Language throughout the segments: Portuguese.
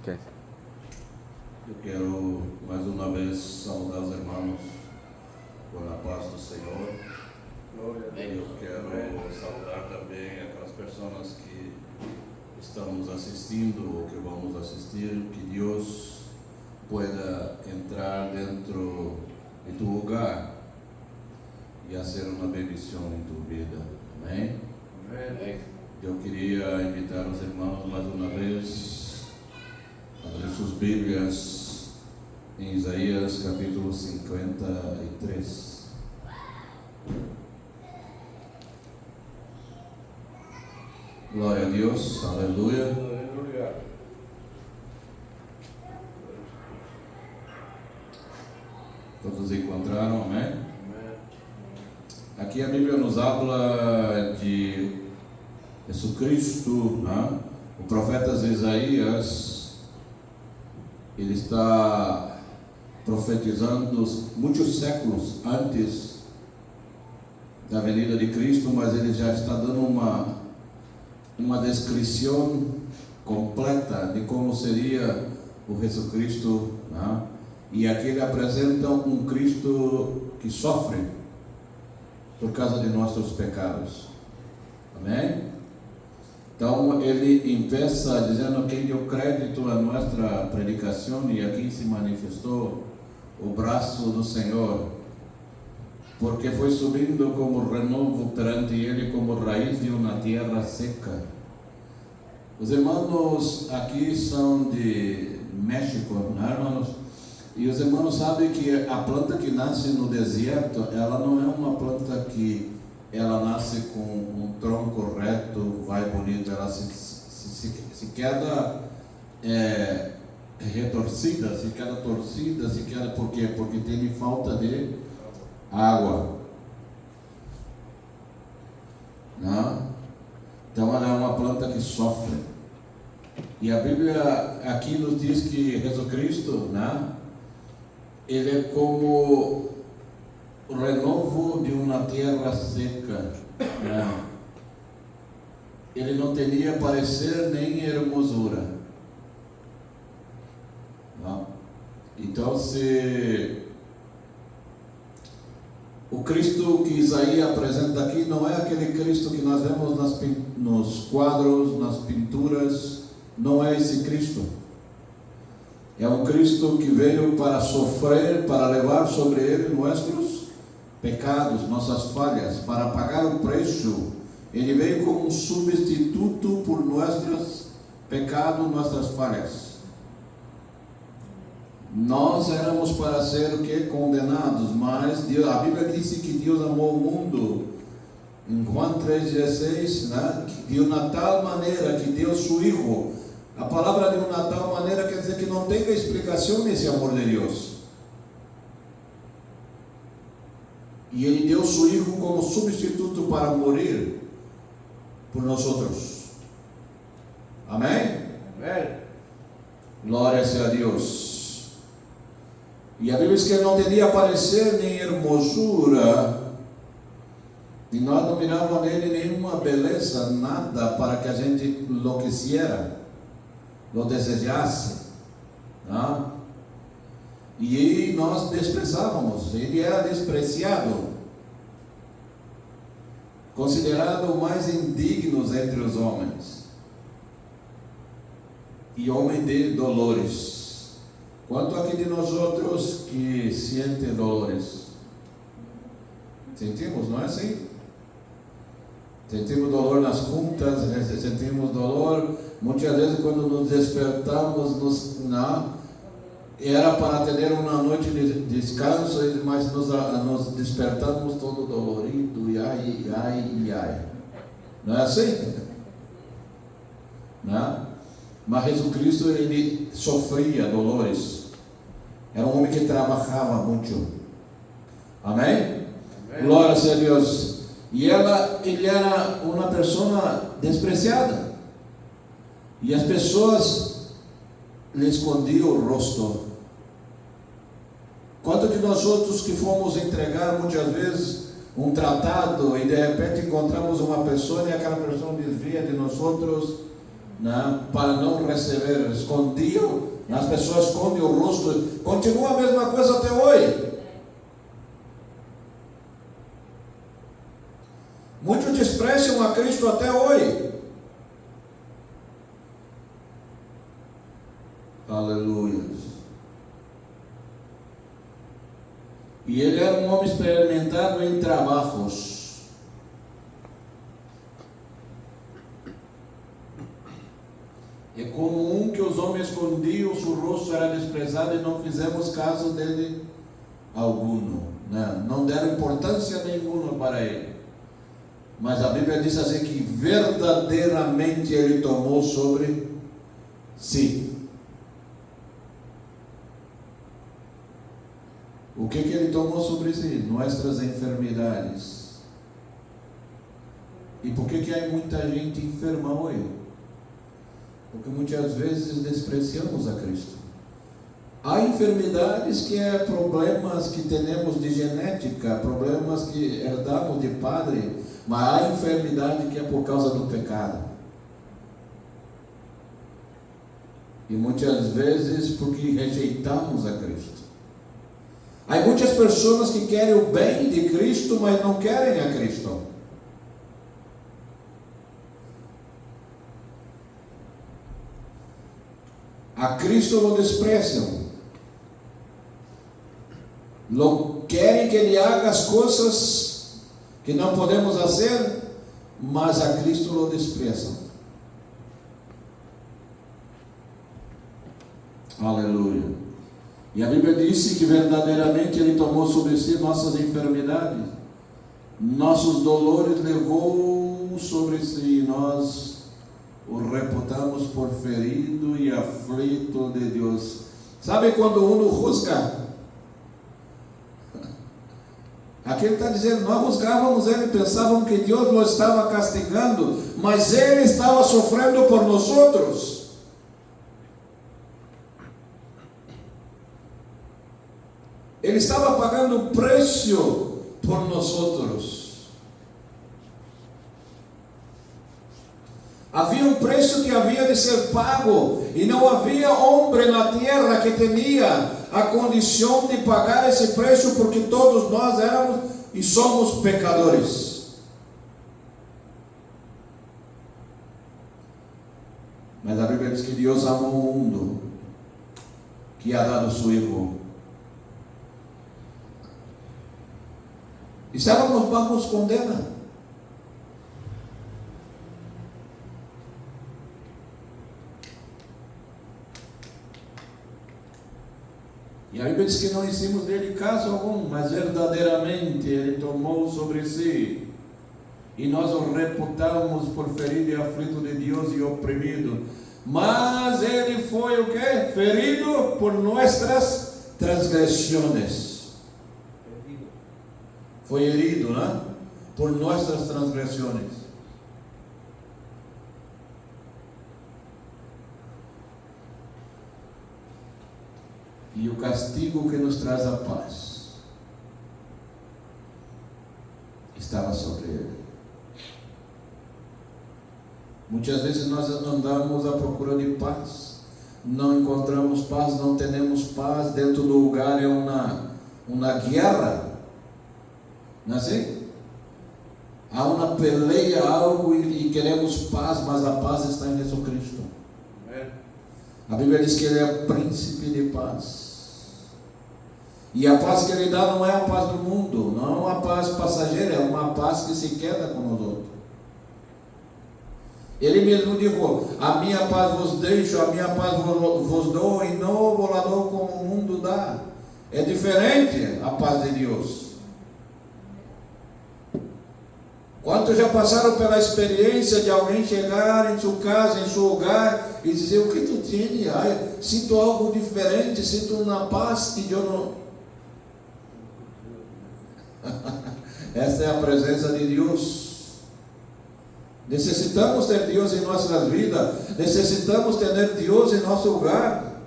Ok. Eu quero mais uma vez saudar os irmãos com a paz do Senhor. Eu quero saudar também aquelas pessoas que estamos assistindo ou que vamos assistir. Que Deus pueda entrar dentro de tu hogar e fazer uma bendição em tua vida. Amém? Amém. Eu queria invitar os irmãos mais uma vez a abrir suas Bíblias em Isaías capítulo 53. Glória a Deus, aleluia. Aleluia. Todos encontraram, amém? Amém. Aqui a Bíblia nos habla de Jesus Cristo, né? O profeta Isaías, ele está profetizando muitos séculos antes da venida de Cristo, mas ele já está dando uma descrição completa de como seria o Jesus Cristo, né? E aqui ele apresenta um Cristo que sofre por causa de nossos pecados. Amém? Então ele empieza dizendo que deu crédito a nossa predicação e aqui se manifestou o braço do Senhor, porque foi subindo como renovo perante ele, como raiz de uma terra seca. Os irmãos aqui são de México, né, irmãos? E os irmãos sabem que a planta que nasce no deserto, ela não é uma planta que ela nasce com um tronco reto, vai bonito, ela se queda retorcida, se queda torcida, se queda por quê? Porque tem falta de água. Não? Então ela é uma planta que sofre. E a Bíblia aqui nos diz que Jesus Cristo, né? Ele é como o renovo de uma terra seca, né? Ele não teria parecer nem hermosura, não? Então, se o Cristo que Isaías apresenta aqui não é aquele Cristo que nós vemos nos quadros, nas pinturas, não é esse Cristo. É um Cristo que veio para sofrer, para levar sobre ele nossos pecados, nossas falhas, para pagar o preço. Ele veio como um substituto por nossos pecados, nossas falhas. Nós éramos para ser o que? Condenados, mas Deus, a Bíblia disse que Deus amou o mundo, em João 3,16, né? Que de uma tal maneira que deu seu Filho. A palavra de uma tal maneira quer dizer que não tem explicação nesse amor de Deus. E Ele deu seu Filho como substituto para morrer por nós outros. Amém? Amém. Glória seja a Deus. E a Bíblia diz que Ele não teria parecer nem hermosura, e nós não mirávamos nele nenhuma beleza, nada para que a gente enlouqueciera, lo desejasse, não? E nós desprezávamos. Ele era despreciado, considerado o mais indigno entre os homens, e homem de dolores. Quanto aqui de nós outros que sentem dolores? Sentimos, não é assim? Sentimos dolor nas contas, sentimos dolor, muitas vezes quando nos despertamos, era para ter uma noite de descanso, mas nos despertamos todo dolorido, e ai. Não é assim? Não? Mas Jesus Cristo, ele sofria dolores, era um homem que trabalhava muito. Amém? Amém. Glória a Deus. E ele era uma pessoa despreciada, e as pessoas lhe escondiam o rosto. Quanto de nós outros que fomos entregar muitas vezes um tratado e de repente encontramos uma pessoa e aquela pessoa desvia de nós outros né, para não receber, escondiam, as pessoas escondem o rosto, continua a mesma coisa até hoje. Muitos desprezam a Cristo até hoje. Aleluia. E ele era um homem experimentado em trabalhos. É comum que os homens escondiam, o rosto era desprezado e não fizemos caso dele alguno. Não deram importância nenhuma para ele. Mas a Bíblia diz assim que verdadeiramente ele tomou sobre si. O que ele tomou sobre si? Nossas enfermidades. E por que há muita gente enferma hoje? Porque muitas vezes despreciamos a Cristo. Há enfermidades que é problemas que temos de genética, problemas que herdamos de padre, mas há enfermidade que é por causa do pecado. E muitas vezes porque rejeitamos a Cristo. Há muitas pessoas que querem o bem de Cristo, mas não querem a Cristo. A Cristo lo desprezam. Querem que Ele haga as coisas que não podemos fazer, mas a Cristo lo desprezam. Aleluia. E a Bíblia disse que verdadeiramente Ele tomou sobre si nossas enfermidades, nossos dolores levou sobre si, nós o reputamos por ferido e aflito de Deus. Sabe quando uno juzga? Aqui ele está dizendo, nós juzgávamos ele, pensávamos que Deus o estava castigando, mas ele estava sofrendo por nós outros. Ele estava pagando o preço por nós outros. Havia um preço que havia de ser pago, e não havia homem na terra que tinha a condição de pagar esse preço, porque todos nós éramos e somos pecadores. Mas a Bíblia diz que Deus amou o mundo, que ha dado seu Filho. Estávamos bajo condena. E a Bíblia diz que não hicimos dele caso algum, mas verdadeiramente ele tomou sobre si. E nós o reputamos por ferido e aflito de Deus e oprimido. Mas ele foi o quê? Ferido por nossas transgressões. Foi herido, né? Por nossas transgressões. E o castigo que nos traz a paz estava sobre ele. Muitas vezes nós andamos à procura de paz, não encontramos paz, não temos paz. Dentro do lugar é uma guerra. Não é assim? Há uma peleia, algo, e queremos paz, mas a paz está em Jesus Cristo. A Bíblia diz que Ele é príncipe de paz. E a paz que Ele dá não é a paz do mundo, não é uma paz passageira, é uma paz que se queda com os outros. Ele mesmo disse: a minha paz vos deixo, a minha paz vos dou, e não vos la dou como o mundo dá. É diferente a paz de Deus. Quantos já passaram pela experiência de alguém chegar em sua casa, em seu lugar, e dizer: o que tu tens? Sinto algo diferente, sinto uma paz que eu não... Esta é a presença de Deus. Necessitamos ter Deus em nossas vidas, necessitamos ter Deus em nosso lugar,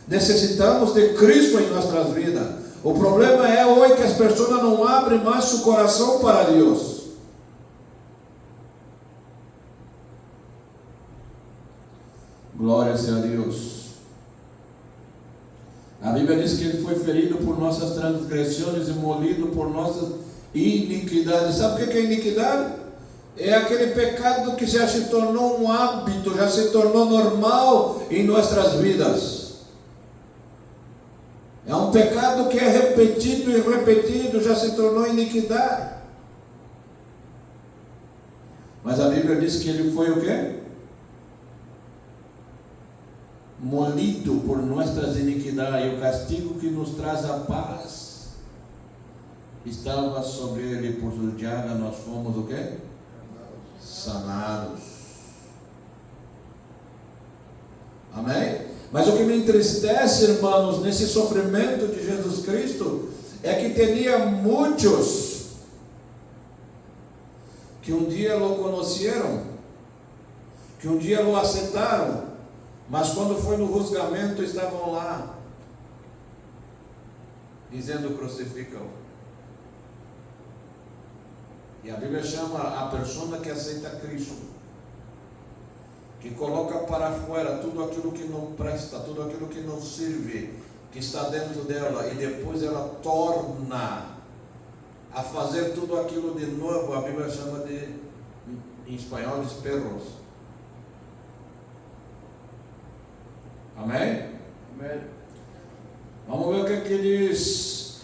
necessitamos de Cristo em nossas vidas. O problema é hoje que as pessoas não abrem mais seu coração para Deus. Glória seja a Deus. A Bíblia diz que Ele foi ferido por nossas transgressões e molido por nossas iniquidades. Sabe o que é iniquidade? É aquele pecado que já se tornou um hábito, já se tornou normal em nossas vidas. É um pecado que é repetido e repetido, já se tornou iniquidade. Mas a Bíblia diz que Ele foi o quê? Molido por nossas iniquidades, e o castigo que nos traz a paz estava sobre Ele, por sua llaga nós fomos o quê? Sanados. Amém? Mas o que me entristece, irmãos, nesse sofrimento de Jesus Cristo, é que tinha muitos que um dia o conheceram, que um dia o aceitaram, mas quando foi no julgamento estavam lá, dizendo crucificam. E a Bíblia chama a pessoa que aceita Cristo, que coloca para fora tudo aquilo que não presta, tudo aquilo que não serve, que está dentro dela, e depois ela torna a fazer tudo aquilo de novo. A Bíblia chama de, em espanhol, de perros. Amém? Amém. Vamos ver o que diz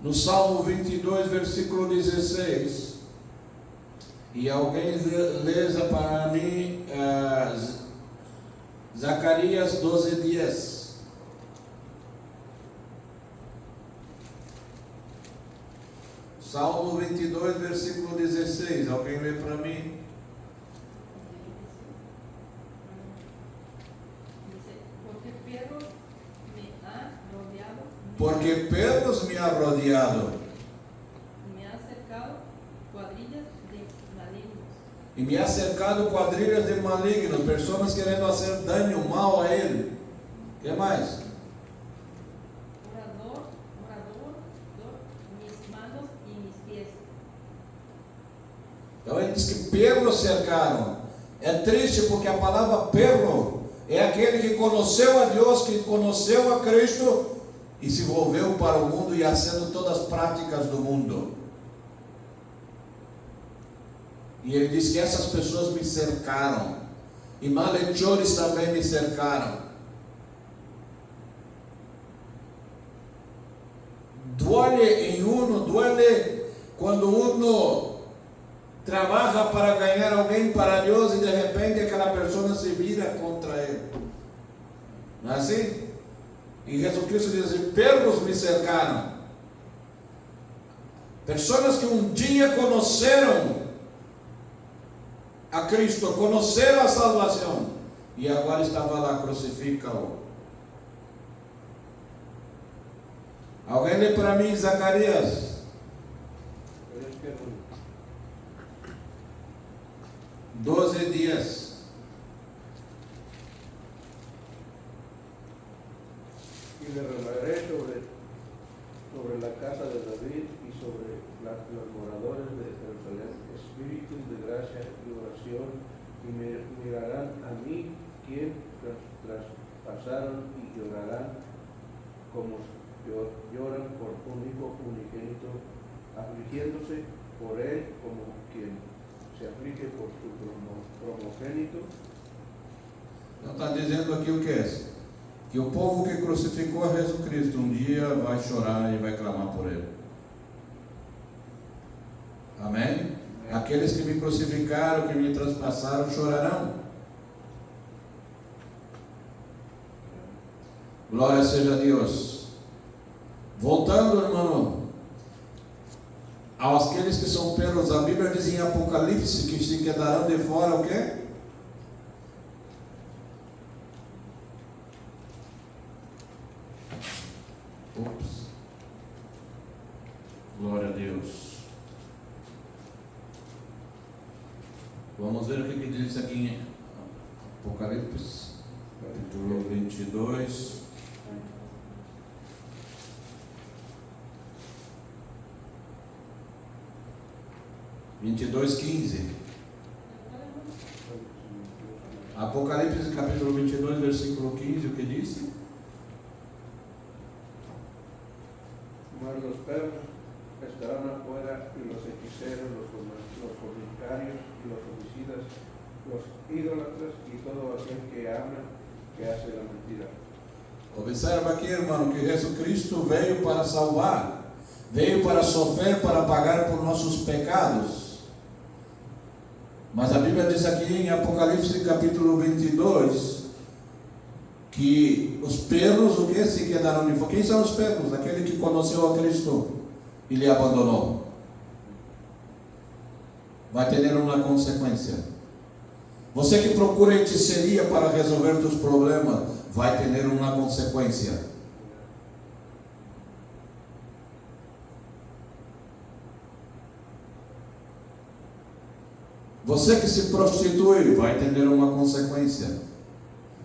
no Salmo 22, versículo 16. E alguém leza para mim Zacarias 12:10. Salmo 22, versículo 16. Alguém lê para mim? Porque perros me ha rodeado. Me ha cercado quadrilhas de malignos. E me ha cercado quadrilhas de malignos, pessoas querendo fazer dano, mal a ele. O que mais? Orador, mis manos e mis pies. Então ele diz que perros cercaram. É triste porque a palavra perro é aquele que conheceu a Deus, que conheceu a Cristo e se volveu para o mundo e fazendo todas as práticas do mundo. E ele diz que essas pessoas me cercaram, e malhechores também me cercaram. Duele quando uno trabalha para ganhar alguém para Deus e de repente aquela pessoa se vira contra ele. Não é assim? E Jesus Cristo diz assim: perros me cercaram. Pessoas que um dia conheceram a Cristo, conheceram a salvação, e agora estava lá, crucifica-o. Alguém lê para mim Zacarias 12:10. Y derramaré sobre la casa de David y sobre los moradores de Jerusalén espíritus de gracia y oración, y me mirarán a mí, quien traspasaron, y llorarán como lloran por un hijo unigénito, afligiéndose por él como quien se aflige por su primogénito. Então está dizendo aqui o que é? Que o povo que crucificou a Jesus Cristo um dia vai chorar e vai clamar por ele. Amém? Aqueles que me crucificaram, que me traspassaram, chorarão. Glória seja a Deus. Voltando, irmão, aqueles que são perros, a Bíblia diz em Apocalipse que se quedarão de fora o quê? Glória a Deus. Vamos ver o que diz aqui em Apocalipse, capítulo 22. Apocalipse capítulo 22, versículo 15, o que disse? Mas los perros estarán afuera, y los hechiceros, los fornicarios, y los homicidas, los idólatras, y todo aquel que ama, que hace la mentira. Observa aqui, irmão, que Jesus Cristo veio para salvar, veio para sofrer, para pagar por nossos pecados. Mas a Bíblia diz aqui em Apocalipse capítulo 22 que os perros, o que se quedaram de fora? Quem são os perros? Aquele que conheceu a Cristo e lhe abandonou. Vai ter uma consequência. Você que procura hechiceria para resolver seus problemas, vai ter uma consequência. Você que se prostitui, vai ter uma consequência.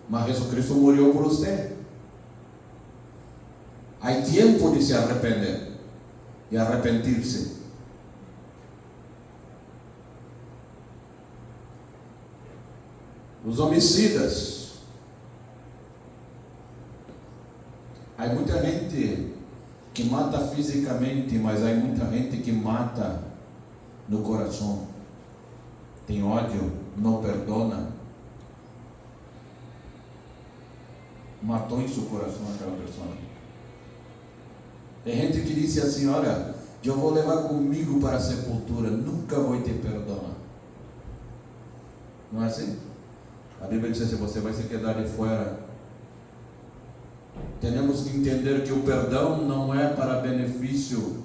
Mas Jesus Cristo morreu por você. Há tempo de se arrepender e arrepentir-se. Os homicidas. Há muita gente que mata fisicamente, mas há muita gente que mata no coração. Tem ódio, não perdona. Matou em seu coração aquela pessoa. Tem gente que disse assim: olha, eu vou levar comigo para a sepultura, nunca vou te perdonar. Não é assim? A Bíblia diz assim: você vai se quedar de fora. Temos que entender que o perdão não é para benefício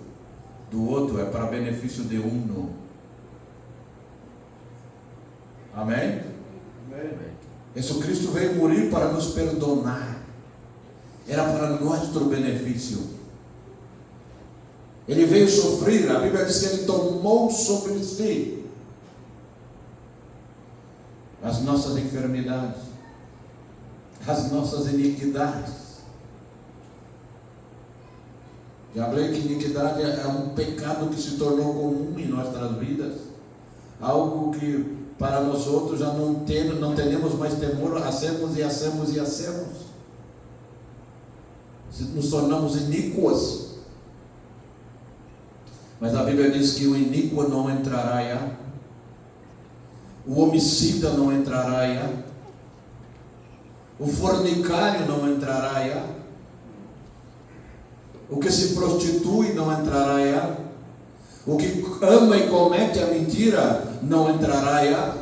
do outro, é para benefício de um. Amém? Amém. Jesus Cristo veio morrer para nos perdonar. Era para nosso benefício. Ele veio sofrer. A Bíblia diz que ele tomou sobre si as nossas enfermidades, as nossas iniquidades. Já falei que iniquidade é um pecado que se tornou comum em nossas vidas. Algo que para nós outros já não temos mais temor, hacemos. Nos tornamos iníquos. Mas a Bíblia diz que o iníquo não entrará, o homicida não entrará, o fornicário não entrará, o que se prostitui não entrará, o que ama e comete a mentira não entrará.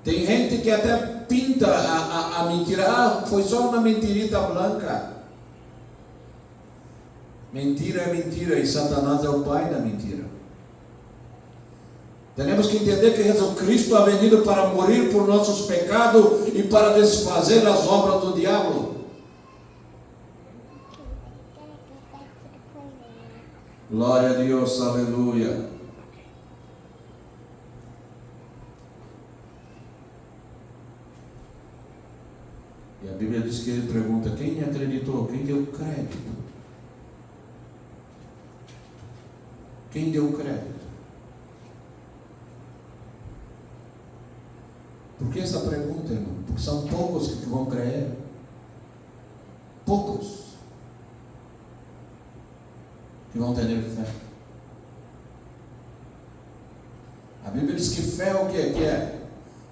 Tem gente que até pinta a mentira. Foi só uma mentirita branca. Mentira é mentira e Satanás é o pai da mentira. Temos que entender que Jesus Cristo ha venido para morrer por nossos pecados e para desfazer as obras do diabo. Glória a Deus, aleluia. E a Bíblia diz que ele pergunta: quem acreditou? Quem deu crédito? Quem deu crédito? Por que essa pergunta, irmão? Porque são poucos que vão crer. Poucos que vão ter fé. A Bíblia diz que fé é o que é? Que é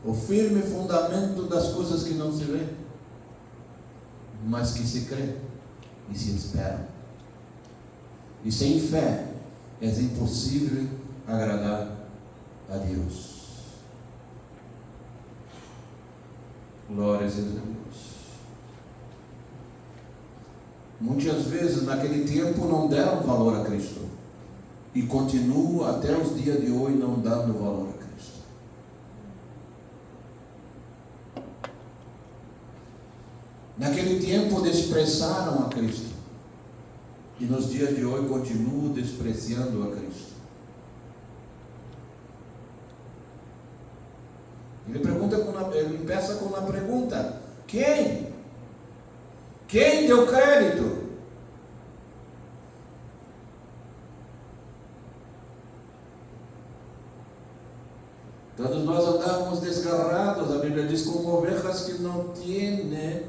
o firme fundamento das coisas que não se vê, mas que se crê e se espera. E sem fé é impossível agradar a Deus. Glórias a Deus. Muitas vezes naquele tempo não deram valor a Cristo e continuam até os dias de hoje não dando valor a Cristo. Naquele tempo desprezaram a Cristo e nos dias de hoje continuam despreciando a Cristo. Ele empieza com uma pergunta: quem? Quem deu crédito? Todos nós andamos estamos desgarrados. A Bíblia diz como ovejas que não têm, né?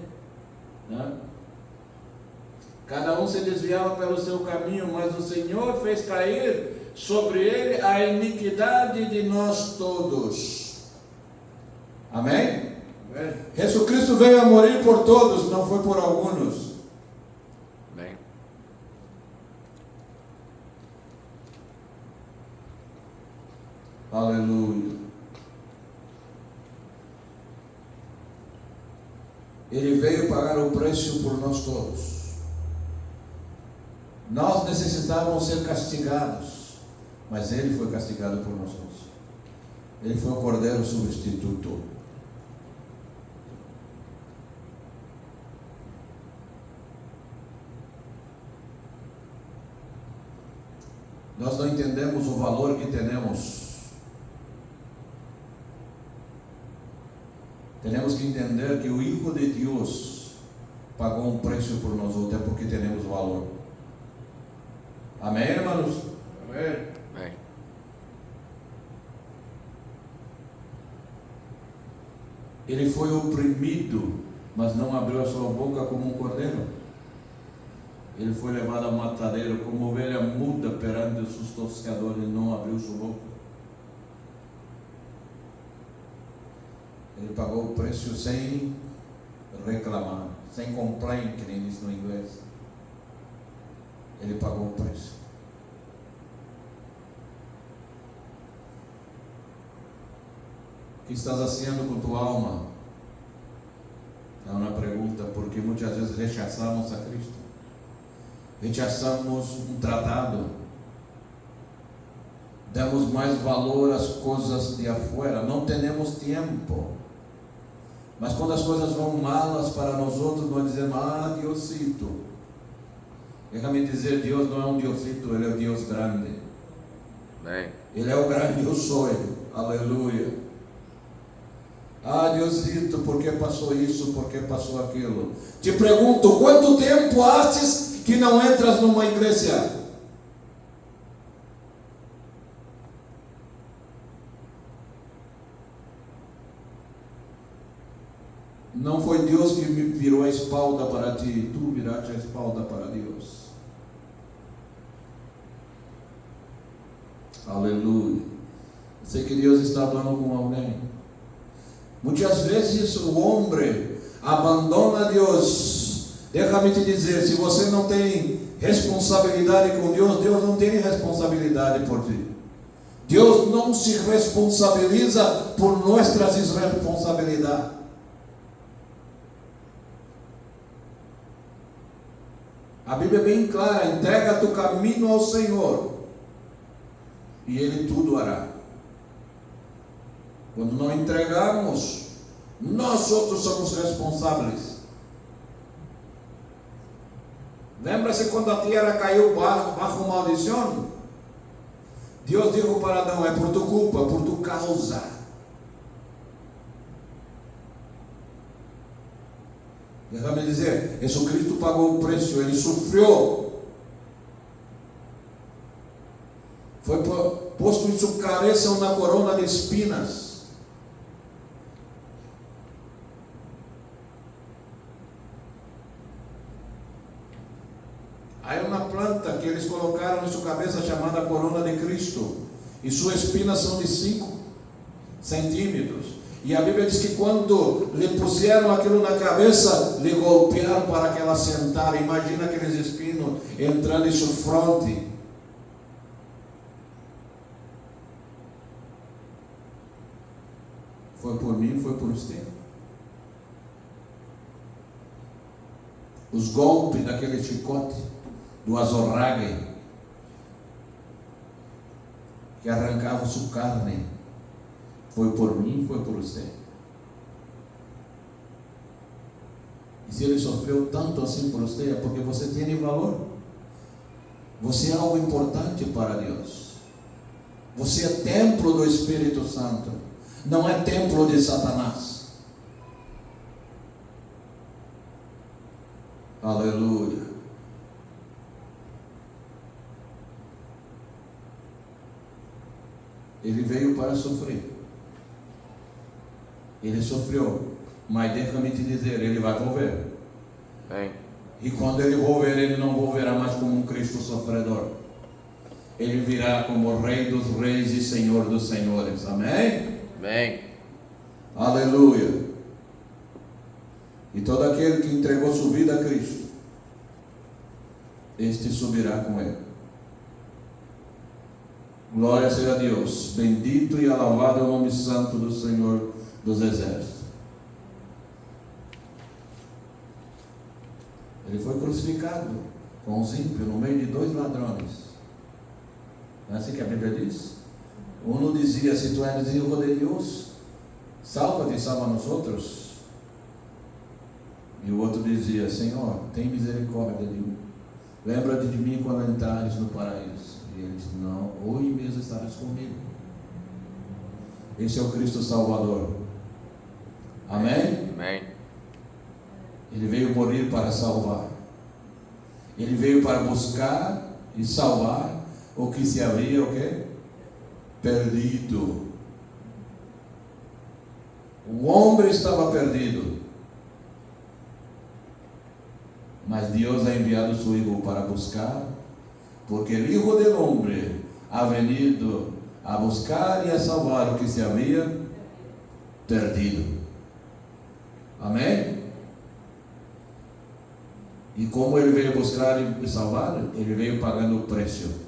Cada um se desviava pelo seu caminho, mas o Senhor fez cair sobre ele a iniquidade de nós todos. Amém? Amém. Jesus Cristo veio a morrer por todos, não foi por alguns. Amém. Aleluia. Ele veio pagar o preço por nós todos. Nós necessitávamos ser castigados, mas Ele foi castigado por nós todos. Ele foi o Cordeiro substituto. Nós não entendemos o valor que temos. Temos que entender que o Hijo de Deus pagou um preço por nós, até porque temos valor. Amém, irmãos? Amém. Amém. Ele foi oprimido, mas não abriu a sua boca como um cordeiro. Ele foi levado ao matadeiro como ovelha muda perante os seus tosqueadores, não abriu sua boca. Ele pagou o preço sem reclamar, sem complain, que nem diz no inglês. Ele pagou o preço. O que estás fazendo com tua alma? É uma pergunta, porque muitas vezes rechaçamos a Cristo. Rechaçamos um tratado. Damos mais valor às coisas de afuera. Não temos tempo. Mas quando as coisas vão malas para nós outros, nós dizemos, Diosito. Deixa-me dizer, Deus não é um Diosito, Ele é o Deus grande. Amém. Ele é o grande eu sou. Aleluia. Diosito, por que passou isso? Por que passou aquilo? Te pergunto, quanto tempo achas que não entras numa igreja? Não foi Deus que me virou a espalda para ti, tu viraste a espalda para Deus. Aleluia. Sei que Deus está falando com alguém. Muitas vezes o homem abandona Deus. Deixa-me te dizer, se você não tem responsabilidade com Deus, Deus não tem responsabilidade por ti. Deus não se responsabiliza por nossas irresponsabilidades. A Bíblia é bem clara, entrega teu caminho ao Senhor e Ele tudo hará. Quando não entregamos, nós outros somos responsáveis. Lembra-se quando a terra caiu bajo maldição? Deus disse para Adão, é por tua culpa, por tua causa. Deixa-me dizer, Jesus Cristo pagou o preço, Ele sofreu. Foi posto em sua cabeça uma corona de espinas. Há uma planta que eles colocaram em sua cabeça chamada corona de Cristo. E suas espinas são de 5 centímetros. E a Bíblia diz que quando lhe puseram aquilo na cabeça, lhe golpearam para que ela sentara. Imagina aqueles espinos entrando em sua fronte. Foi por mim, foi por você. Os golpes daquele chicote, do azorrague, que arrancava sua carne, foi por mim, foi por você. E se Ele sofreu tanto assim por você, é porque você tem valor. Você é algo importante para Deus. Você é templo do Espírito Santo, não é templo de Satanás. Aleluia. Ele veio para sofrer. Ele sofreu, mas deixa-me te dizer, ele vai volver. Amém. E quando ele volver, ele não volverá mais como um Cristo sofredor. Ele virá como Rei dos Reis e Senhor dos Senhores. Amém? Amém. Aleluia. E todo aquele que entregou sua vida a Cristo, este subirá com ele. Glória seja a Deus. Bendito e alabado é o nome santo do Senhor dos Exércitos. Ele foi crucificado com os ímpios no meio de 2 ladrões. Não é assim que a Bíblia diz? Um dizia: se tu és Hijo de Deus, salva-te e salva nós outros. E o outro dizia: Senhor, tem misericórdia de mim. Lembra-te de mim quando entrares no paraíso. E ele disse: não, hoje mesmo estarás comigo. Esse é o Cristo Salvador. Amém? Amém. Ele veio morrer para salvar. Ele veio para buscar e salvar o que se havia, o quê? Perdido. O homem estava perdido, mas Deus ha enviado seu Hijo para buscar, porque o Hijo del Hombre ha venido a buscar e a salvar o que se havia perdido. Amém? E como ele veio buscar e salvar, ele veio pagando o preço.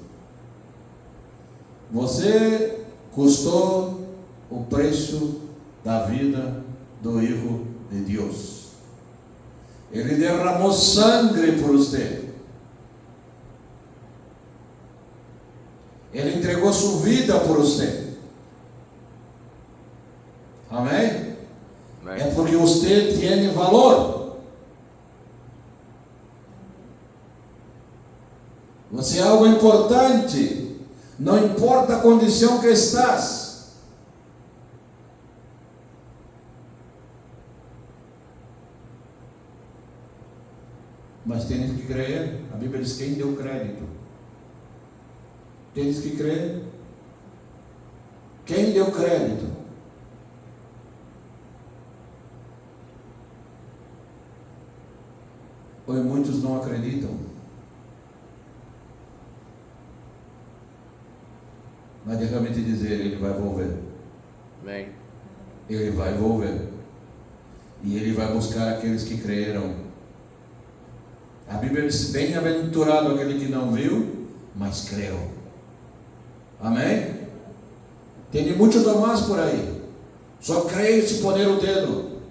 Você custou o preço da vida do Hijo de Deus. Ele derramou sangue por você. Ele entregou sua vida por você. Amém? Amém. É porque você tem valor. Você é algo importante. Não importa a condição que estás. Mas tens que crer. A Bíblia diz: quem deu crédito? Tens que crer. Quem deu crédito? Pois muitos não acreditam. Mas deixa-me te dizer, ele vai volver. Amém. Ele vai volver. E ele vai buscar aqueles que creram. A Bíblia diz: bem-aventurado aquele que não viu, mas creu. Amém? Tem muito Tomás por aí. Só creio se poner o dedo.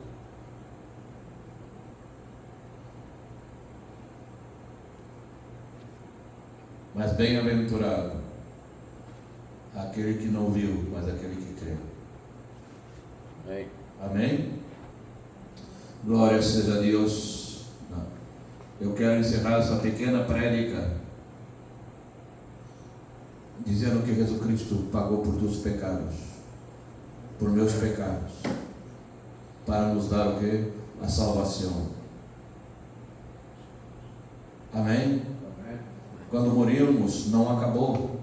Mas bem-aventurado aquele que não viu, mas aquele que creu. Amém. Amém? Glória seja a Deus. Eu quero encerrar essa pequena prédica dizendo que Jesus Cristo pagou por teus pecados, por meus pecados, para nos dar o quê? A salvação. Amém? Quando morirmos, não acabou.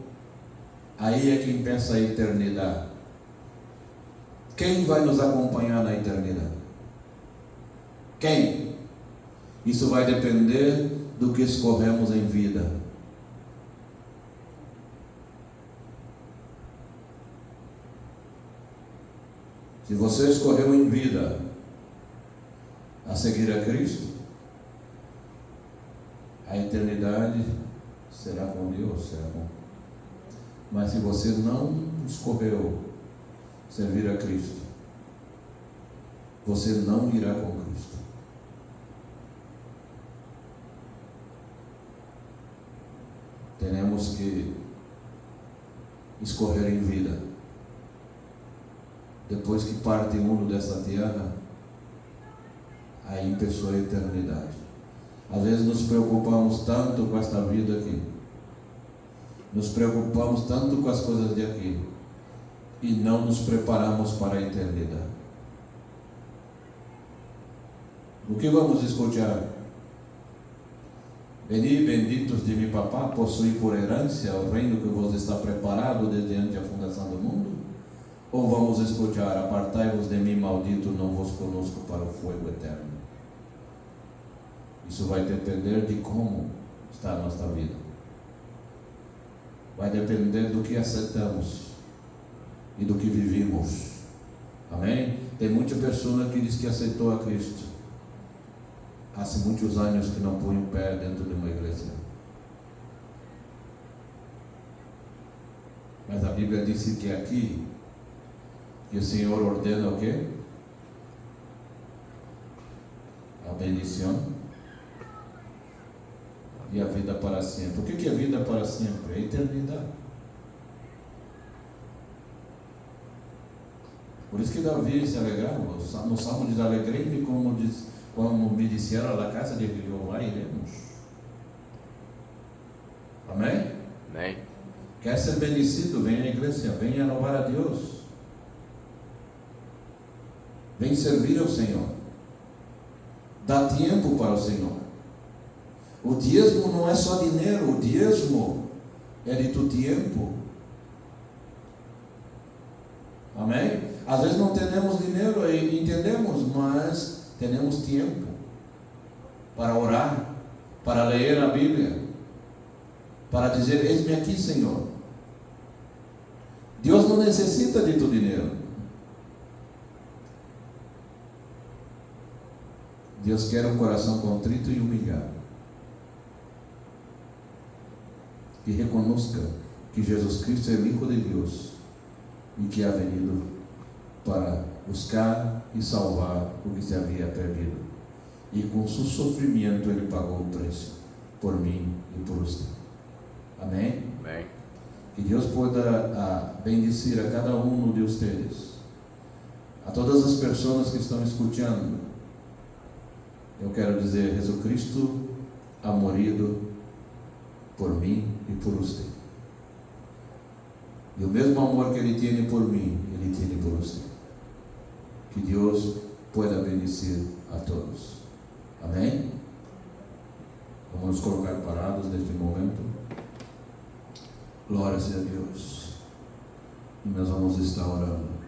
Aí é quem pensa a eternidade. Quem vai nos acompanhar na eternidade? Quem? Isso vai depender do que escorremos em vida. Se você escorreu em vida a seguir a Cristo, a eternidade será com Deus, será com. Mas se você não escorreu servir a Cristo, você não irá com Cristo. Temos que escorrer em vida. Depois que parte um dessa terra, aí começou a eternidade. Às vezes nos preocupamos tanto com esta vida aqui, nos preocupamos tanto com as coisas de aqui, e não nos preparamos para a eternidade. O que vamos escutar? Veni, benditos de mi papá, possui por herança o reino que vos está preparado desde antes a fundação do mundo? Ou vamos escutar: apartai-vos de mim, maldito, não vos conosco para o fogo eterno? Isso vai depender de como está a nossa vida. Vai depender do que aceitamos e do que vivimos. Amém? Tem muita pessoa que diz que aceitou a Cristo há muitos anos que não põe o pé dentro de uma igreja. Mas a Bíblia disse que aqui, que o Senhor ordena o quê? A bendição e a vida para sempre. O que é vida para sempre? É a eternidade. Por isso que Davi se alegrava. No Salmo diz: alegrei-me como me disseram da casa de Jeová iremos. Amém? Amém. Quer ser bendecido? Venha à igreja, venha louvar a Deus. Vem servir ao Senhor. Dá tempo para o Senhor. O dízimo não é só dinheiro, o dízimo é de tu tempo. Amém? Às vezes não temos dinheiro, entendemos, mas temos tempo para orar, para ler a Bíblia, para dizer: eis-me aqui, Senhor. Deus não necessita de tu dinheiro. Deus quer um coração contrito e humilhado, que reconozca que Jesus Cristo é o Hijo de Deus e que ha venido para buscar e salvar o que se havia perdido, e com seu sofrimento Ele pagou o preço por mim e por você. Amém? Amém. Que Deus possa bendecir a cada um de vocês, a todas as pessoas que estão escutando. Eu quero dizer: Jesus Cristo ha morrido por mim e por você. E o mesmo amor que Ele tem por mim, Ele tem por você. Que Deus possa bendecir a todos. Amém? Vamos nos colocar parados neste momento. Glória seja a Deus. E nós vamos estar orando.